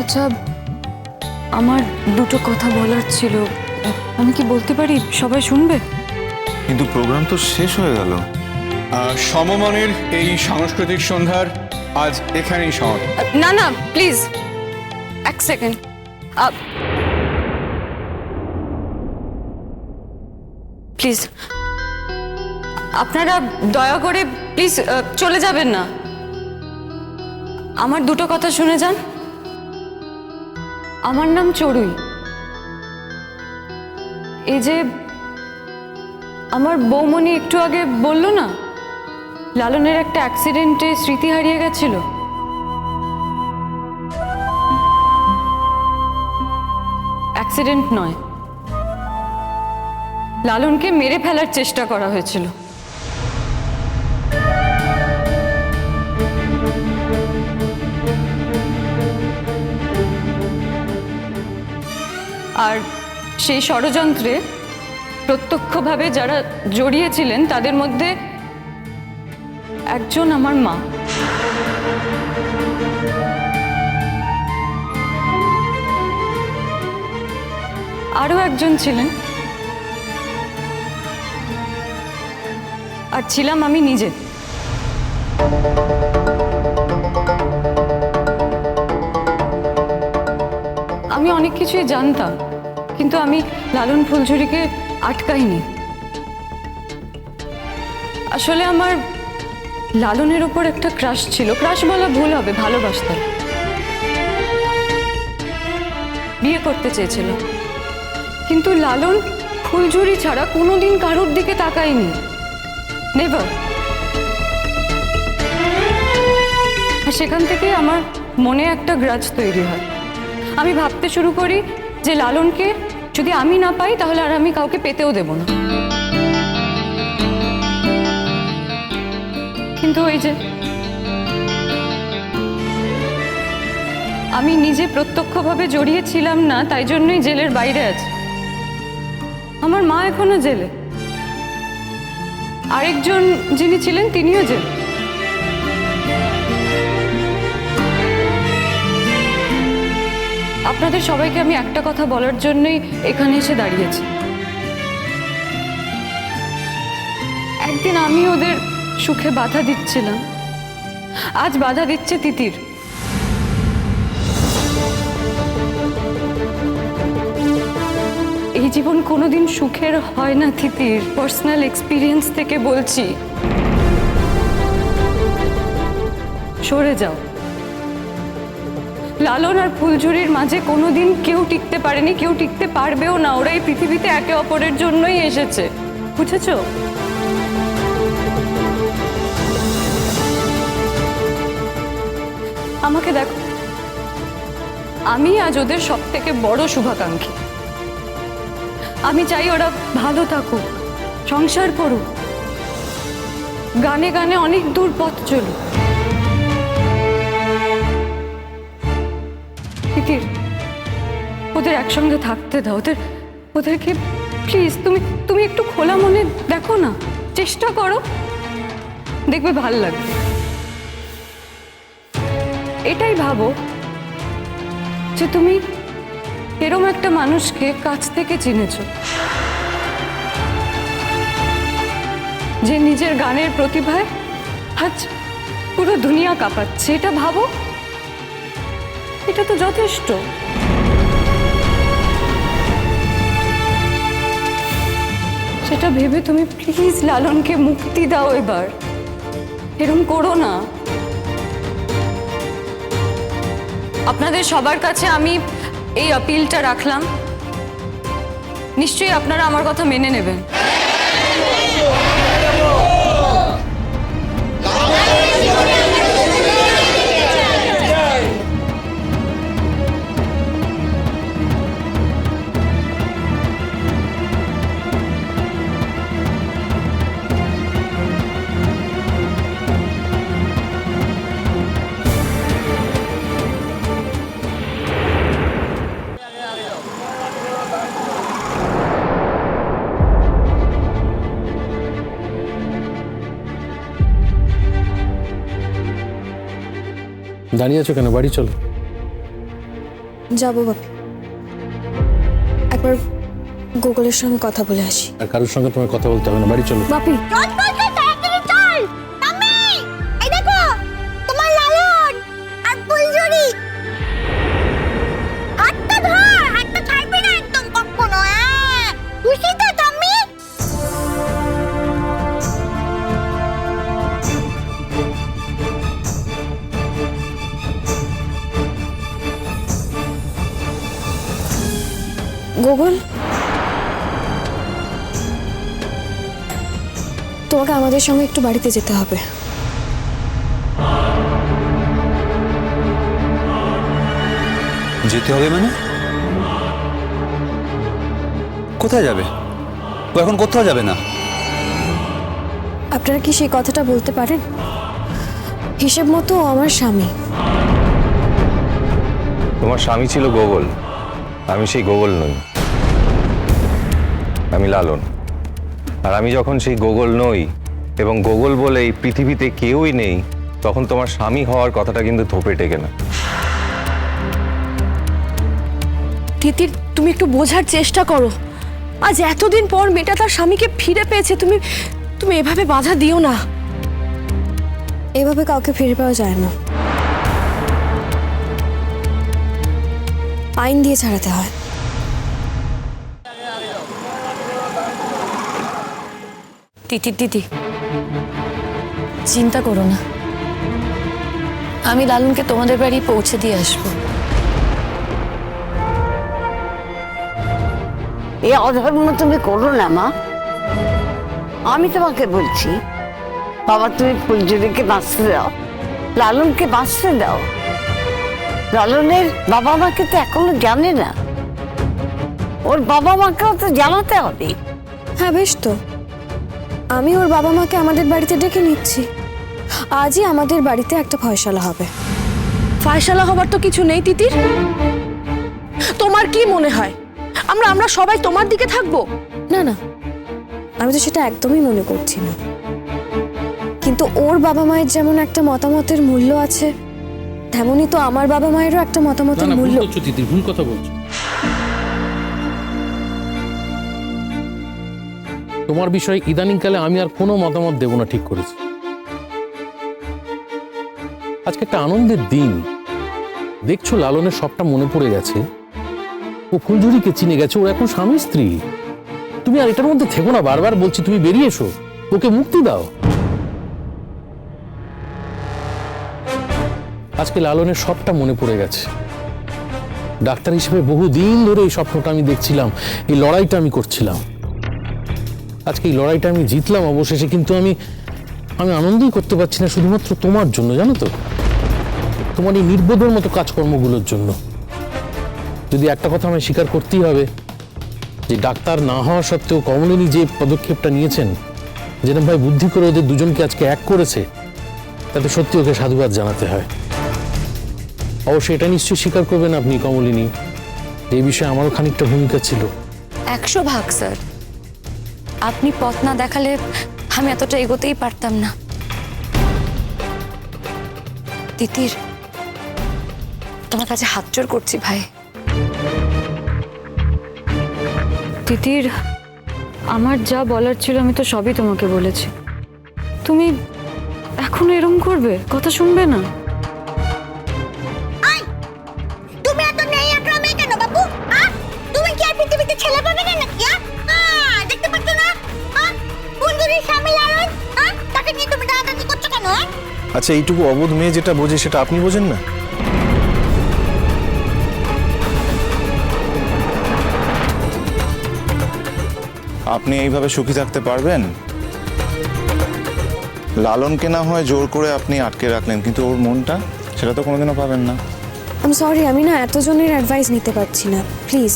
আচ্ছা, আমার দুটো কথা বলার ছিল, আমি কি বলতে পারি? সবাই শুনবে? কিন্তু প্রোগ্রাম তো শেষ হয়ে গেল। সমমনের এই সাংস্কৃতিক সন্ধ্যার আজ এখানেই সমাপ্ত। না না, প্লিজ এক সেকেন্ড। প্লিজ আপনারা দয়া করে প্লিজ চলে যাবেন না। আমার দুটো কথা শুনে যান। আমার নাম চড়ুই। এই যে আমার বৌমনি একটু আগে বলল না, লালনের একটা অ্যাক্সিডেন্টে স্মৃতি হারিয়ে গেছিল। অ্যাক্সিডেন্ট নয়, লালনকে মেরে ফেলার চেষ্টা করা হয়েছিল। আর সেই ষড়যন্ত্রে প্রত্যক্ষভাবে যারা জড়িয়েছিলেন তাদের মধ্যে একজন আমার মা। আরো একজন ছিলেন, আর ছিলাম আমি নিজে। আমি অনেক কিছুই জানতাম, কিন্তু আমি লালন ফুলঝুরিকে আটকাইনি। আসলে আমার লালনের ওপর একটা ক্রাশ ছিল। ক্রাশ বলা ভুল হবে, ভালোবাসতাম। বিয়ে করতে চেয়েছিল, কিন্তু লালন ফুলঝুরি ছাড়া কোনোদিন কারোর দিকে তাকায়নি। নেভার। আর সেখান থেকে আমার মনে একটা গ্রাজ তৈরি হয়। আমি ভাবতে শুরু করি যে লালনকে যদি আমি না পাই তাহলে আর আমি কাউকে পেতেও দেব না। কিন্তু ওই যে আমি নিজে প্রত্যক্ষভাবে জড়িয়েছিলাম না, তাই জন্যই জেলের বাইরে আছে। আমার মা এখনো জেলে, আরেকজন যিনি ছিলেন তিনিও জেলে। আপনাদের সবাইকে আমি একটা কথা বলার জন্যই এখানে এসে দাঁড়িয়েছি। একদিন আমি ওদের সুখে বাধা দিচ্ছিলাম, আজ বাধা দিচ্ছে তিতির। এই জীবন কোনোদিন সুখের হয় না তিতির, পার্সোনাল এক্সপিরিয়েন্স থেকে বলছি। সরে যাও। লালন আর ফুলঝুরির মাঝে কোনোদিন কেউ টিকতে পারেনি, কেউ টিকতে পারবেও না। ওরা এই পৃথিবীতে একে অপরের জন্যই এসেছে, বুঝেছো? আমাকে দেখো, আমি আজ ওদের সব থেকে বড় শুভাকাঙ্ক্ষী। আমি চাই ওরা ভালো থাকুক, সংসার করুক, গানে গানে অনেক দূর পথ চলুক। তিতির, ওদের একসঙ্গে থাকতে দাও। ওদেরকে প্লিজ তুমি একটু খোলা মনে দেখো না, চেষ্টা করো, দেখবে ভাল লাগবে। এটাই ভাবো যে তুমি এরম একটা মানুষকে কাছ থেকে চিনেছো, যে নিজের গানের প্রতিভায় আজ পুরো দুনিয়া কাঁপাচ্ছে। এটা ভাবো, এটা তো যথেষ্ট। সেটা ভেবে তুমি প্লিজ লালনকে মুক্তি দাও এবার। এরম করো না। আপনাদের সবার কাছে আমি এই আপিলটা রাখলাম, নিশ্চয়ই আপনারা আমার কথা মেনে নেবেন। দাঁড়িয়ে আছো কেন? বাড়ি চলো। যাবো বাপি, একবার গুগলের সঙ্গে কথা বলে আসি। আর কারোর সঙ্গে তোমার কথা বলতে হবে না, বাড়ি চলো। বাপি চল বলকে তাড়াতাড়ি চল। মাম্মি এই দেখো তোমার লালন আর ফুলঝুরি। হাতটা ধর, হাতটা ছাড়বি না একদম কখনো। খুশি তো তুমি? গুগল, তোমাকে আমাদের সঙ্গে একটু বাড়িতে যেতে হবে। যেতে হবে মানে? কোথায় যাবে? ও এখন কোথাও যাবে না। আপনারা কি সেই কথাটা বলতে পারেন? হিসেব মতো ও আমার স্বামী। তোমার স্বামী ছিল গোগল, আমি সেই গোগল নই, আমি লালন। আর আমি যখন সেই গোগল নই এবং গোগল বলে এই পৃথিবীতে কেউই নেই, তখন তোমার স্বামী হওয়ার কথাটা কিন্তু থোপে টেকে না। তিতির, তুমি একটু বোঝার চেষ্টা করো। আজ এতদিন পর মেয়েটা তার স্বামীকে ফিরে পেয়েছে, তুমি তুমি এভাবে বাধা দিও না। এভাবে কাউকে ফিরে পাওয়া যায় না, আইন দিয়ে ছাড়াতে হয়। তিতির দিদি, চিন্তা করো না, আমি লালনকে তোমাদের বাড়ি পৌঁছে দিয়ে আসবো। এই অধর্ম তুমি করো না মা, আমি তোমাকে বলছি। বাবা, তুমি ফুলঝুরিকে বাঁচতে দাও, লালনকে বাঁচতে দাও। লালনের বাবা মাকে তো এখনো জানে না, ওর বাবা মাকেও তো জানাতে হবে। হ্যাঁ বেশ, তো আমি ওর বাবা মাকে আমাদের বাড়িতে ডেকে নিচ্ছি। আজই আমাদের বাড়িতে একটা ফয়সালা হবে। ফায়সালা হবার তো কিছু নেই তিতির। তোমার কি মনে হয় আমরা আমরা সবাই তোমার দিকে থাকবো? না না, আমি তো সেটা একদমই মনে করছি না, কিন্তু ওর বাবা মায়ের যেমন একটা মতামতের মূল্য আছে, তেমনই তো আমার বাবা মায়েরও একটা মতামতের মূল্য। তিতির ভুল কথা বলছো। তোমার বিষয়ে ইদানিংকালে আমি আর কোনো মতামত দেব না, ঠিক করেছি। আজকে একটা আনন্দের দিন, দেখছো লালনের সবটা মনে পড়ে গেছে, ও ফুলঝুরিকে চিনে গেছে, ও এখন স্বামী স্ত্রী। তুমি আর এটার মধ্যে থেকো না, বারবার বলছি তুমি বেরিয়ে এসো, ওকে মুক্তি দাও। আজকে লালনের সবটা মনে পড়ে গেছে। ডাক্তার হিসেবে বহুদিন ধরে এই স্বপ্নটা আমি দেখছিলাম, এই লড়াইটা আমি করছিলাম। আজকে এই লড়াইটা আমি জিতলাম অবশেষে, কিন্তু আমি আনন্দই করতে পারছি না শুধুমাত্র তোমার জন্য, জানো তো, তোমার এই নির্বোধের মতো কাজকর্মগুলোর জন্য। যদি একটা কথা আমায় স্বীকার করতেই হবে, যে ডাক্তার না হওয়া সত্ত্বেও কমলিনী যে পদক্ষেপটা নিয়েছেন, যেরকম ভাই বুদ্ধি করে ওদের দুজনকে আজকে এক করেছে, তাতে সত্যি ওকে সাধুবাদ জানাতে হয়। অবশ্যই এটা নিশ্চয়ই স্বীকার করবেন আপনি কমলিনী, এই বিষয়ে আমারও খানিকটা ভূমিকা ছিল। 100 ভাগ স্যার, আপনি পথ না দেখালে আমি এতটা এগোতেই পারতাম না। তিতির, তোমার কাছে হাত জোড় করছি ভাই। তিতির, আমার যা বলার ছিল আমি তো সবই তোমাকে বলেছি। তুমি এখনো এরকম করবে, কথা শুনবে না? তুমি এত নেই আক্রমে কেন বাবু? তুমি কি আর পৃথিবীতে ছেলে পাবে না নাকি? দেখতে পাচ্ছ না ফুলঝুরির স্বামী লালন, তাকে নিয়ে তুমি দাঁড়াদাঁড়ি করছো কেন? আচ্ছা, এইটুকু অবোধ মেয়ে যেটা বোঝে সেটা আপনি বোঝেন না? আপনি এইভাবে সুখী থাকতে পারবেন? লালনকে না হয় জোর করে আপনি আটকে রাখলেন, কিন্তু ওর মনটা সেটা তো কোনোদিনও পাবেন না। সরি, আমি না এতজনের অ্যাডভাইস নিতে পারছি না, প্লিজ।